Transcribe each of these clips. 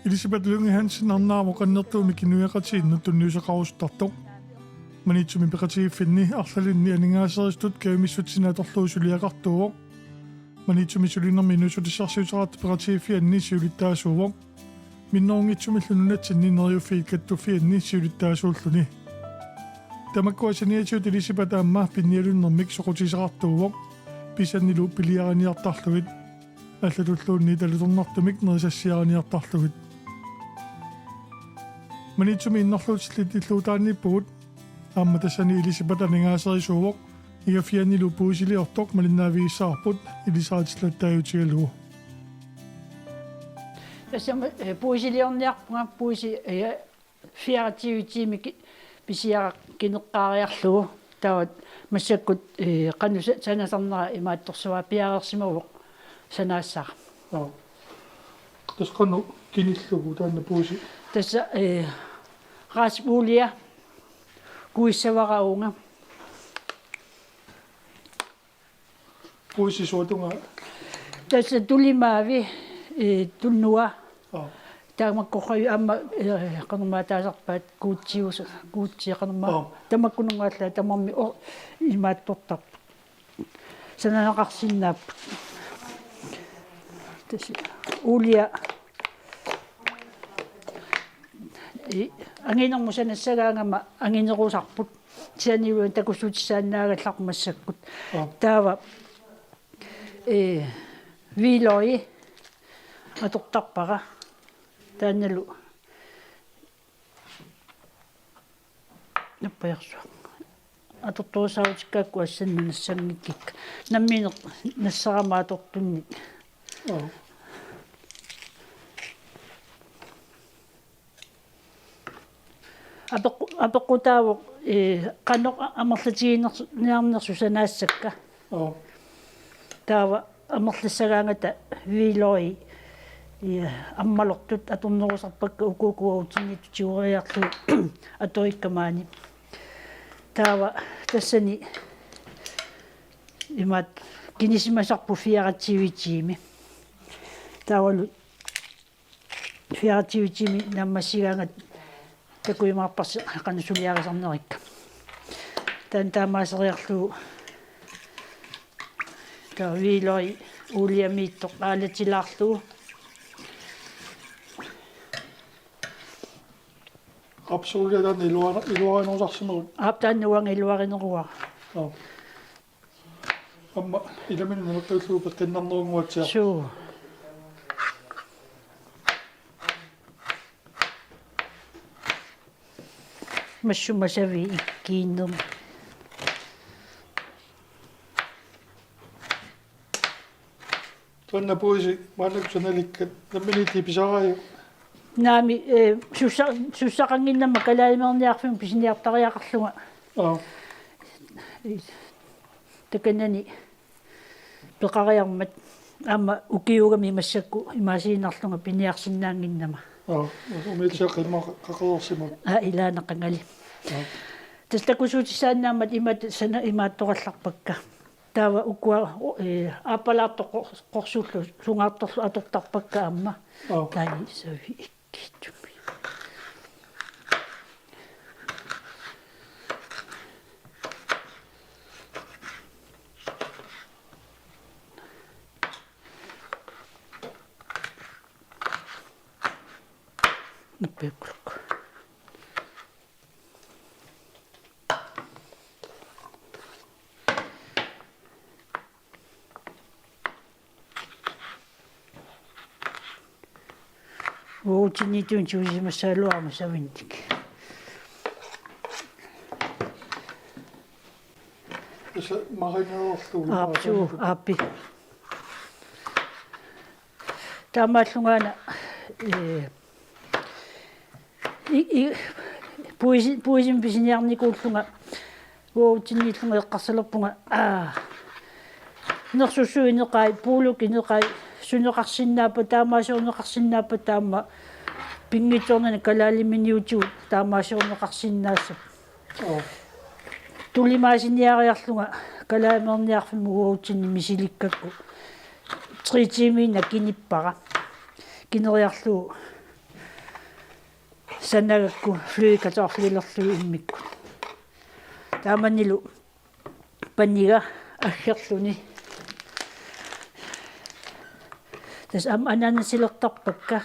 Elisabeth Lønge Hansen annaamo qannertuumi kinuiaqatiinnu tunniusaqarustartoq manitsumi peqatiiffinni arlalunni aningaaseriistut kaimissutsinaatorluusuliaqartuuvoq manitsumi sulinermi nusutissarsiuteraat peqatiiffi anni siulittaasuuvoq minnoongitsumi llununatsinni neriuffiit kattuffi anni siulittaasuulluni tamakkuasaniatiut Elisabeth aamma pinnialunnermik soqutisaqartuuvoq pisannilu piliaraniartarlugit аллатуллуунни талуторнартумик нерисассиарниартарлугит манитсуми иннерлуутиллит иллуутаанниппугут аама тассани Элисабет анингаасерисуувоқ игафианнилу пуусилиортоқ малиннаавигиссаарпут илисаатиллаттааютигалугу тассама пуусилиорниарпунга пууси фиаратиутиими писиара кинеққаариарлугу таават массаккут қану санасарнера имаатторсуа пиареерсимавоқ санаассаа тасқану киниллугу таанна пууси тасса расмулия куиссавараунга пууси суатунга тасса тулимаави туннуа таамаккорраю аама канармаа таасарпаат куутсиус куутсиақанармаа тамаккунунгаалла тамарми имааттортар сананеқарсиннааппут тасси улия ангинерму санассагаангама ангинерусарпут сианиуан такуссутиссааннаагаллармассаккут таава вилой атортарпара таанналу наппаярсуа атортуусаутиккаакку ассанна нассангиккик намминеқ нассарамаатортунни апеққутаавоқ қано амерлатигинерниарнерсу санаассакка таава амерлассагаангата вилой аммалортут аторнерусарпакка укукуаутинниту тиуриарлу аториккамаани таава тассани имат кинисимасарпу фиаратсивитиими таавалу фиаратсивитиими наммассигаангат такуимаарпарси канусулиарисарнерикка таан таамаасериарлу таа вилой улиамииттоқ аалатилаарлу абсолютно илуаринерусарсимерут аптааннуанг илуаринеруа амма иламин нэртэллуу пеккиннарнерунгуатсиа суу массумасави иккииннерм тонна пуиси маалаксуналиккат намминити писараю наами суссақангиннама калаимерниарфим писиниартариақарлунга таканани пеқариармат аама укиугами массакку имаасиинарлунга пиниарсинаангиннама умилсеқимма қақерсимут илаанеқангали тастакусуутиссааннаамат имат сана имаатторалларпакка таава укуа апалаартоқ қорсууллу сунгаарторлу атортарпакка аама таани сави иккиттуми напекулку уутинитун чуусимассаалуарма савинтик эса маринеерлуу аапсуу ааппи таамааллунгаана пуисим писиниарникууллунга уутиннииллунга эққарсалерпунга нерсуссуинеқай пуулукинеқай сунеқарсиннаапа таамаасуунеқарсиннаапа таама пингиторнана калаалиминиутигут таамаасуунеқарсиннаассап тулимаасиниариарлунга калаамерниарфиму уутинни мисиликкакку тритимина киниппара кинериарлуу санагакку флюикаторфлилерлуу иммикку тааманилу паннига аггерлуни тас ананасилертарпакка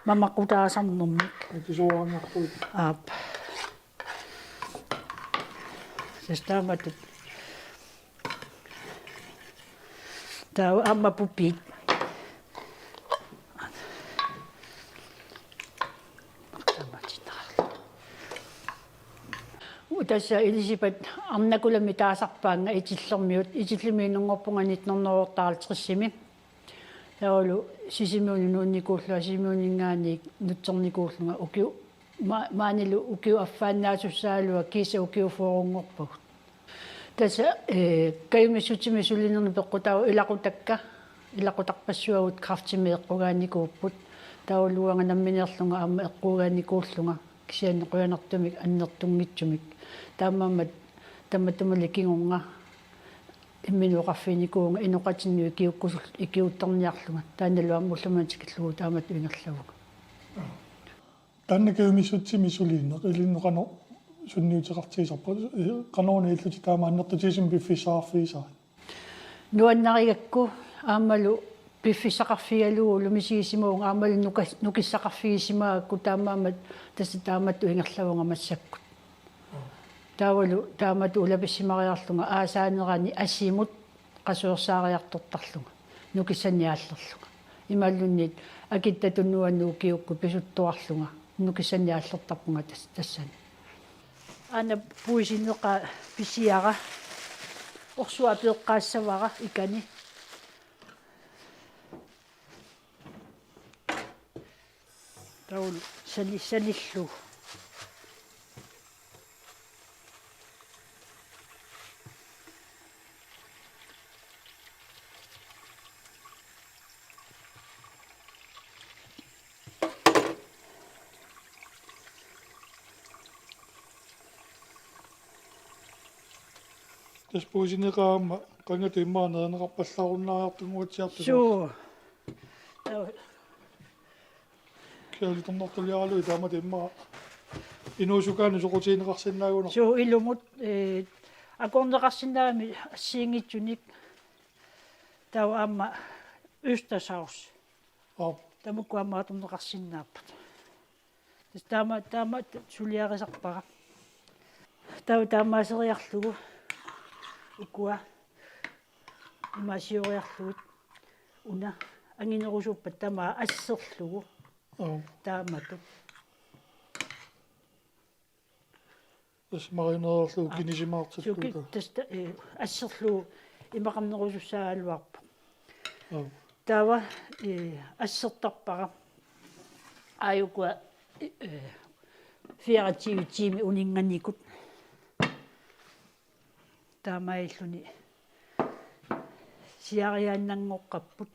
мамакутаасарнэрмик Тисуаангарлуит. аап тас тааматут таа амма пупит утаса Элисабет арнакулами таасарпаанга итиллэрмиут итиллимииннэрпунга 19-ортаалтриссими таулу сисимууни нуунникууллуа сисимуунингаани нутсерникууллунга укиу маанилу укиу аффааннаасуссаалуа киса укиу фоорунгорпагут таса каюмиссутими сулинерни пеққутау илақутарпассуагут крафтимеэққугааникууппут таулуанга намминерлунга аама эққугааникууллунга кисианнеқуянартумик аннертунгитсумик таамаамат таматумали кигунга имминуқарфиникуунга инуқатиннуи киуккусул икиутторниарлунга тааналуа муллумаатикиллугу таамат уингерлавуга Таннакаюмиссутсими сулииннеқ илиннеқано сунниутеқартиисарпа канаони иллути таама аннертутисим биффисаарфиисаа нуаннаригакку аамалу пиффисақарфигалуу лумисигисимуунга аамалу нукиссақарфигисимаагакку таамаамат тасса таамат уингерлавунга массаккут таавалу таамат улаписсимариарлунга аасаанерани ассимут қасуерсаариартортарлунга нукиссаниааллерлунга ималлунниит акиттатуннуаннуу киукку писуттуарлунга нукиссаниааллертарпунга тассани ана пуисинеқа писиара орсуа пеэққаассавара икани таул салиллу тас пуисинеқаама қангату иммаанернеқарпаллааруннариартунгуутсиарту суу киалиторнортулиаралуи таамат имма инуусукаани соқутиинеқарсинаагунер суу илумут акорнеқарсинаами ассиингитсуник тау аама Østershavs тамукку аммааторнеқарсинааппат тас таама сулиарисарпара тау таамаасериарлугу укуа имасиориарлугут уна ангинерусуппат тама ассерлугу таамату тас маринеерлугу кинисимаартиллуга тас ассерлугу имақарнерусуссаалуарпа тава ассертарпара аюкуа фиаратиутими унинганикут таамаиллуни сиариааннангоққаппут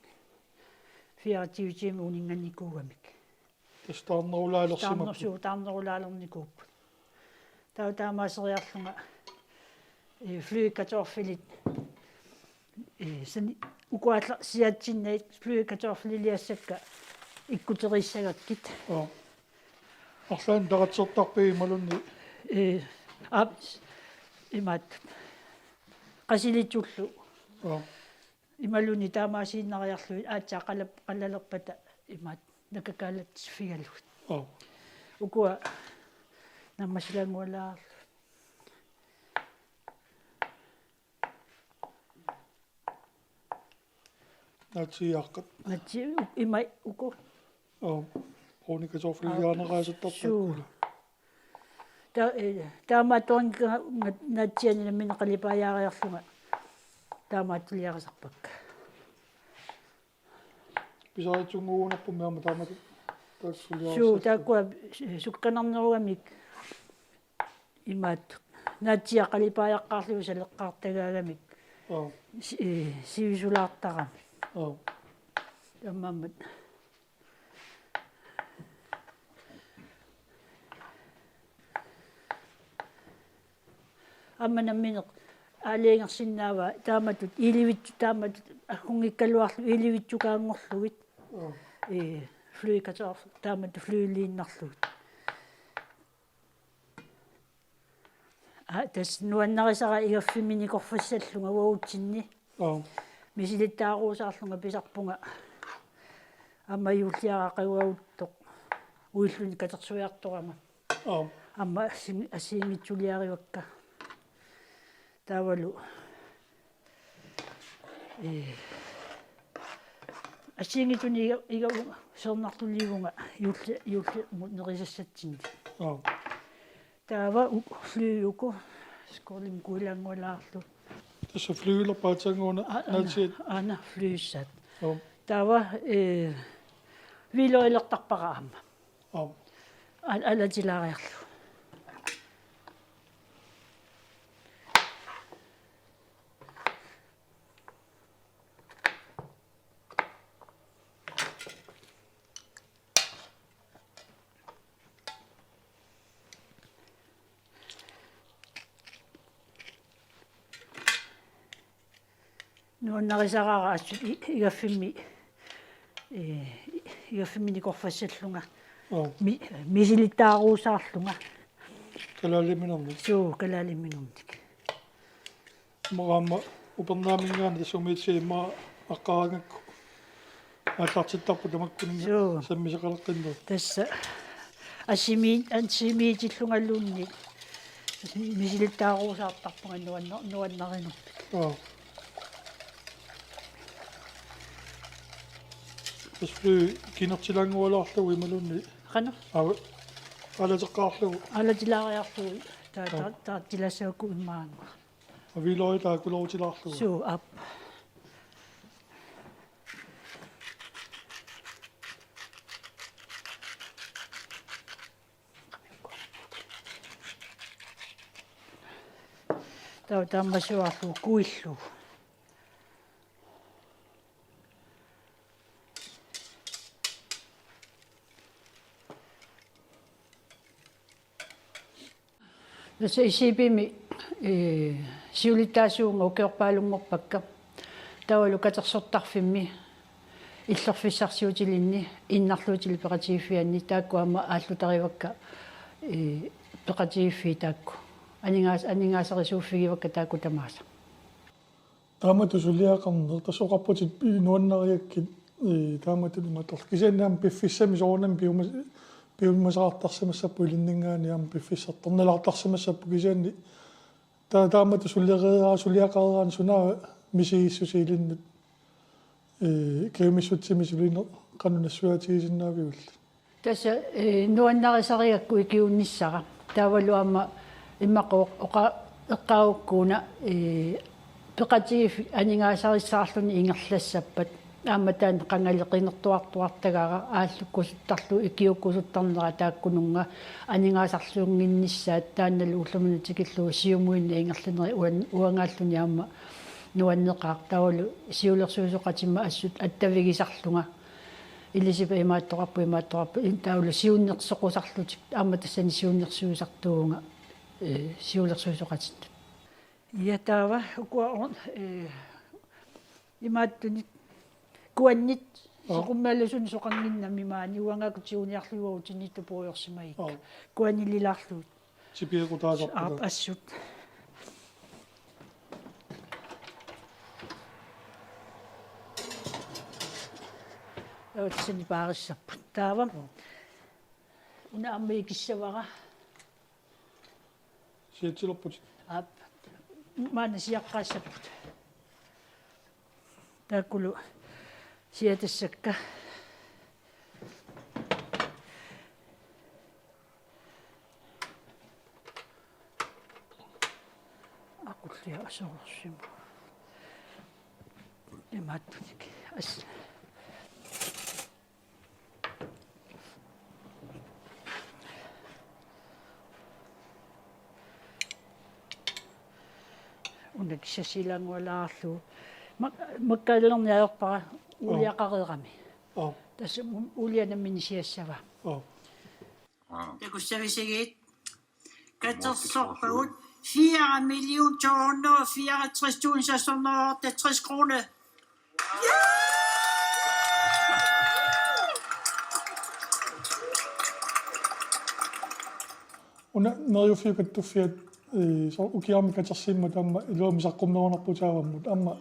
фиаратиутими унинганикуугамик тастаарнерулаалерсимаппут таарнерулаалерникууппут таамаасериарлунга флюикаторфилит сани укуалла сиатсиннait флюикаторфилилиассакка иккутериссагаккит арлаан таратсертарпи малунни ап имат qasilittullu ималуни таамаасииннариарлуи аатсаа қаллалерпата имаат накакаалатсифигаллугут укуа наммасилангуалаарлу натсиаққат натси имай уку проникаторфилиаанераасаттарпаккула таамаатуан натсиани намминеқалипаяариарлунга таамааттулиарисарпакка писаатсунгуунарпумиама таамату тассулиарисса суу тааккуа сукканарнеругамик имаат натсиақалипаяаққарлуи салеққартагаагамик сивисулаартарами таммамат амманамминеқ аалиингерсиннаава тааматут иливитсу тааматут аккунгиккалуарлу иливитсукаангорлугит флуикатаар таамату флуилииннарлугит тас нуаннарисара игаффиминикорфассаллунга уаутсинни мисилиттааруусаарлунга писарпунга аммаюуллиарақагуаутто уиллуни катерсуяарторама амма ассиингитсулиаривакка таавалу ассиингитуни ига сорнартулливунга юулли нерисассатсинни таава флююку сколим кулангуалаарлу тасса флюилерпаатангуна наатсиит ана флюиссат таава вилоилертарпараама алатилаариарлу нуаннарисараара ассут игаффиминикорфассаллунга мисилиттааруусаарлунга калаалиминерник суу калаалиминерник мараама упернаамингаана тассумиитсиимма аққарангакку ааллартиттарпу тамаккунинга саммисеқалеққиннер тасса ассимиитиллунгаллуунни мисилиттааруусаартарпунга нуаннаринерпик тасфлу кинертилангуалаарлугу ималунни қана алатеққаарлугу алатилаариарлугу таатилассаакку иммаанга авилоитаа кулоутилаарлугу суу ап тааммасуарлу куиллу тасса исипими сиулиттаасуунга укеорпаалунгорпакка тавалу катерсортарфимми иллерфиссарсиутилинни иннарлуутили пеқатигиффианни тааккуама ааллутаривакка пеқатигиффи таакку анингаасерисууффигивакка таакку тамааса таамату сулиақарнер тассоқарпутит нуаннариаккит таамату матор кисааннаам пиффиссами соорнам пиуммасаартарсимассаппу илиннингаани аама пиффиссарторналаартарсимассаппу кисаанни таамату сулиақараан сунаа мисигиссусиилиннут кеумиссутсими сулинер канунассуатигисиннаавиулла тасса нуаннарисариакку икиунниссара таавалуама иммақоо эққауккуна пеқатигиф анингаасариссаарлуни ингерлассаппат ааматаан қангалеқинертуартуартагаара ааллуккусуттарлу икиуккусуттарнера тааккунунга анингаасарлунгиннissaат таанналу уллуминутикиллуу сиумуинни ингерлинери уангааллуни аама нуаннеқаар тавалу сиулерсуусоқатимма ассут аттавигисарлунга илисипа имааттораппу таулу сиуннерсоқусарлутик аама тассани сиуннерсуусартуунга сиулерсуусоқатит ятава укуа имааттунит куаннит соқуммаалусун соқангиннами маани уангакутиуниарлугуутиниту пуйорсимаик куанилилаарлуут сипиекутаасарпа ассут отсини паариссарпут таава уна амми киссавара сиатсилерпут маана сиаққаассаппут тааккулу сиатассакка акуллиа асоорсиму имааттуник ас унаксасилангуалаарлу маккалерниаерпара улиақарерами тасса улианаммини сиассава такуссависигиит катерсорпагут 4.264.660 kroner. Neriufiuqattufiat so ukiarmikatersimma tamma iluumisaqqummernarputaavammut amma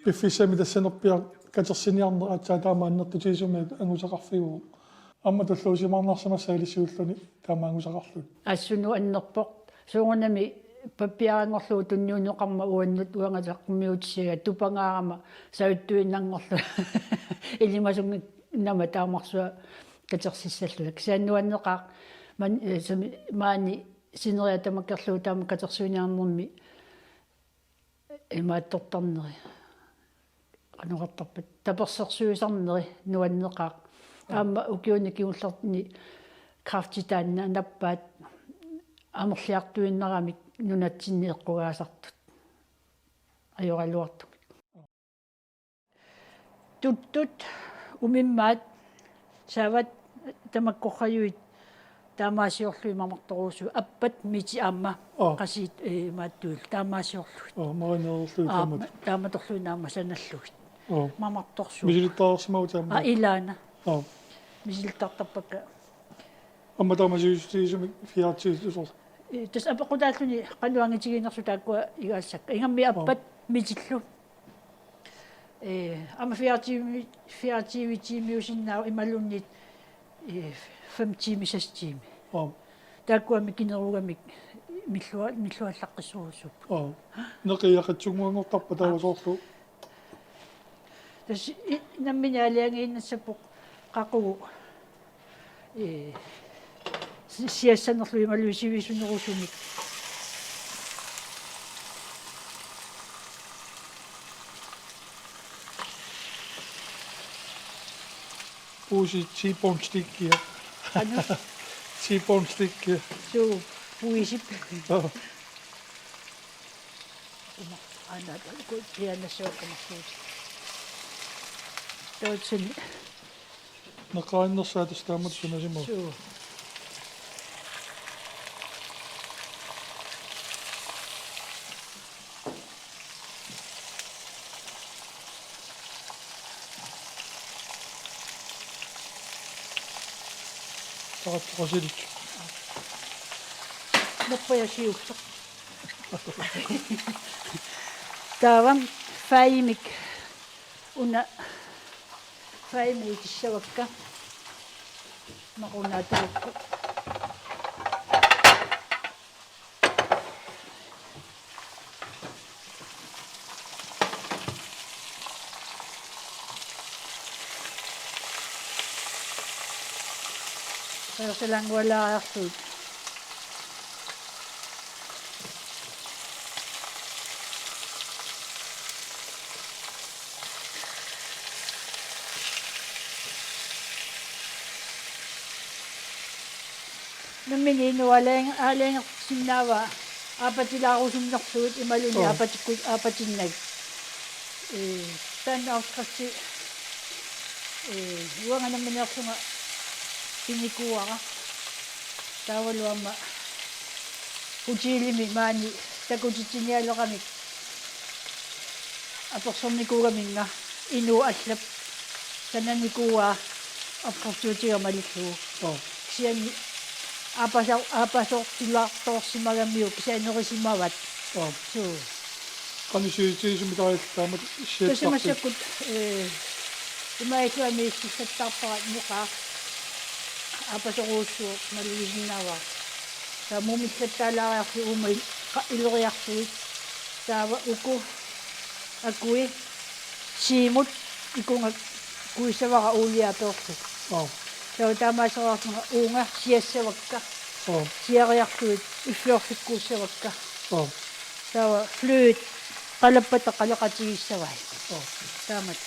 piffissami tassanerpia katersiniarner atsaa taama annertutiisumi angusaqarfiguuq amma таллуусимарнарсамассаа илиссууллуни таамаангусақарлут ассуну аннерпоқ суунами паппиарангорлуу тунниунеқарма уаннут уангалеққуммиутиссага тупангаарама сауттуиннангорлу илимасунгик нама таамарсуа катерсиссаллулак сааннуаннеқаа сами маани синериатамаккерлуу таама катерсуиниарнерми имааттортарнери ануқартарпат таперсерсуисарнери нуаннеқаа аама укиуни киуллертни крафтитаанна наппаат амерлиартуиннерамик нунатсинниэққугаасартут ajoralluartuk туттут умиммаат сават тамаккорраюит таамаасиорлуи мамарторуусу аппат мити аама qasiit мааттуил таамаасиорлуит маринеерлуи тамат тааматорлуи наама саналлугит мамарторсуу мисилиттаарсимау таама илаана мисилиттартарпакка amma taamasiustiisumi fiartiisusor тас апеқутааллуни кануангитигинерсу тааккуа игаассакка ингамми аппат митиллу ама фиартивитимиусиннаа ималуннит 5 тими 6 тими тааккуами кинеругамик миллуаллаққиссуусуп неқиақатсугмуангортарпа таавасоорлу тас наммини алиангииннассапоқ қақугу сиассанерлу ималуисивисунерусумик uusi T-bone-stikkiä. T-bone-stikkiä. Suu puisip. Aina kun pienessä joukkomaksuus. Toitsen. No kainnossa tästä on mutta sinä simmo. Suu. Rasilit. Nopea siusta. Tavan faimik. Una faimikissä vaikka. Makuna tuokko. Selang wala ako. Naminino aleng sinawa. Apatila ako sumnaksuit imaluni apatinag. Tanaw kasi huwag naman ako nga pinikuha ka. Tawalwama. Ujili mi mani. Tagujijinyalo kami. Apoksom ni kuha kami nga. Inuaslap. Sana ni kuha. Apoksuti ka malitu. Siya ni. Apasok sila to si magamiyo. Kasi ano ko si mawat. So. Kani sumita tayo tamat siya. Kasi masyakot. Imaikwa may sisatapat mukha. Apa sa kuso, malilinawa. Sa mumisat tala ako umay, ilori ako. Sa uko, ako simot, iko nga, kuwi sa waka uli ato ako. Sa tama sa waka nga unga, siya sa waka. Siya kaya ako, iflokit ko sa waka. Sa fluid, kalapat at kalakati sa way. Tamat.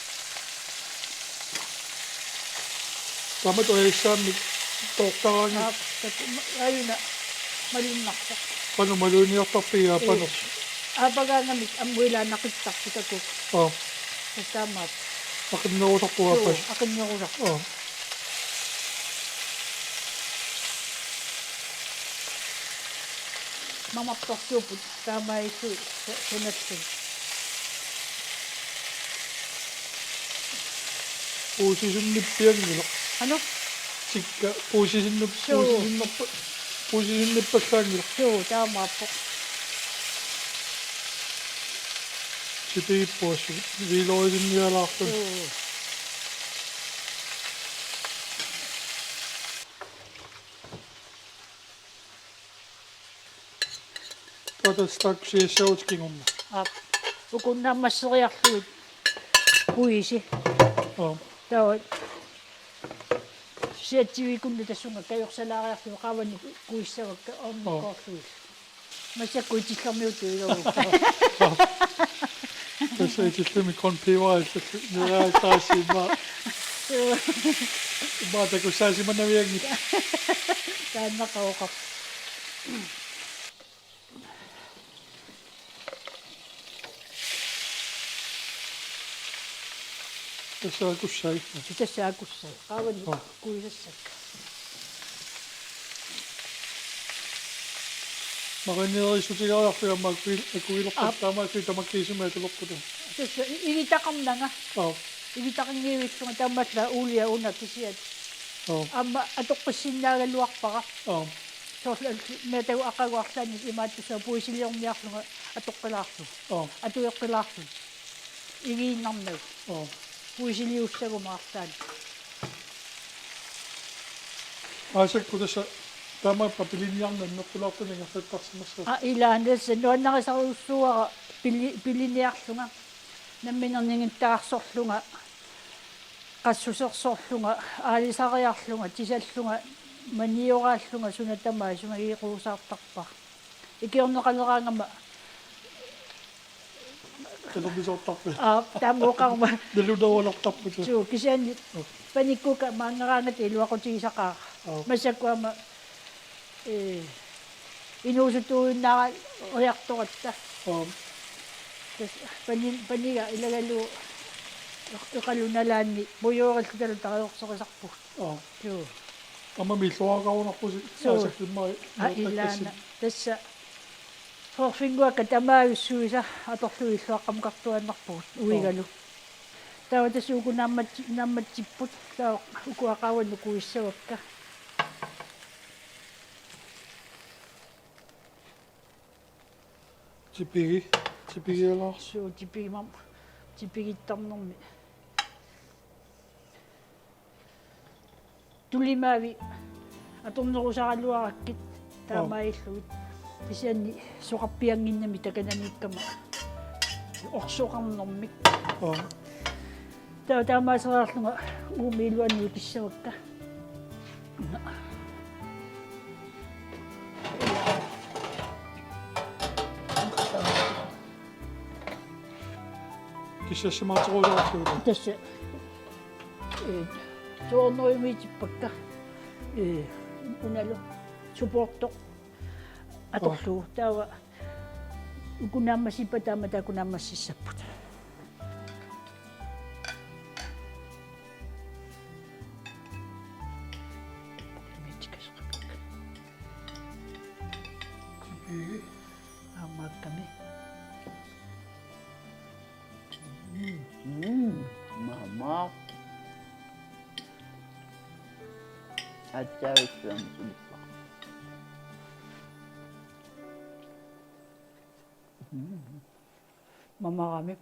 Tamat o isa, Toktaan. Ayun na, malunak siya. Paano maluniyak tapiya? Paano? Abaga namit, ang wala nakitak kita ko. Sa tamat. Akin na usak po apa? Akin na usak. mamaptorsuuput taamaissu sunatsu. Puusisunnippiangilo. Ano? Sikka Suu. puusisunnippallaangilo. Suu, tama po. Sipippuassu. Viiloisinnialaartun. Suu. Tatastaksuiessautskingumma. Ukunnaamasseriarluit puisi. Tawa siatsivikunna tassunga kajorsalariarlu qavani kuissavakka ornikkoorluit. Massakkuitillermiutu ilorukka. Tässä itselläni konpivaista. Nää taasiin maata kun saisimme ne viengi. Taannaqaoqa. Tässä on kun sai. Tasaakussai qavani kuisassakka. Mä olen niillä mä kuilokkattamaan siitä mä kiisimeitä loppuun. Tassa igitaqarnanga. Joo. Igitaqingiivitsunga taammatla uulia unakisiat. Joo. Amma atoqqissinnaagaluarpaqa. Joo. Soorla metau aqaguarlaani imaattusa puisiliorniarlunga atoqqilaarlu. Joo. Atueqqilaarlu. Igiinnarnag. Joo. Puisiliussagumaartaani. Aisekku tässä tämä papilinjangan noppulauttunen tarsimassa. Ilaanassa nuannarisaruussuara piliniarlunga. Namminerningittaarsorlunga. Qassusersorlunga aalisariarlunga tisallunga manioraalunga sunatamaa sunga iiquusaartarpa. Ikiorneqaleraangama Telomisuuttarpi. tamuqarma Neludaualartarpu. suu kisiani panikkuka maangeraangat iluaqutigisaqaa. Masakkuama inuusutuunnaara oriartoratta. Paniga ilagalu iqalunalaanni mujuurillu tariorsorisarput. Suu. Amma milluaqaunarpusi. Aiseklimma. Ilaana tassa forfinguakka tamaagissuisa atorluilluaqqamqartuannarpugut uigalu. Tawa tassuuku nammatsipput tawa ukuaqawannu kuissavakka. Tipigialaar. Suu tipigittarnermi. Tulimaavi atornerusaralluarakkit taamailluit. Kisianni soqarpianginnami takananiikkama orsuqarnermik. Taamaaseraarlunga uumiiluanni kissavakka. Kissassimaateruusaarluita. Tässä tuornoimiitippakka unalu supporto atorlu tawa ukunaammasipa taamata kunaammasisapput. Amakkami. Mama. Acayip sulpa. Mama kami.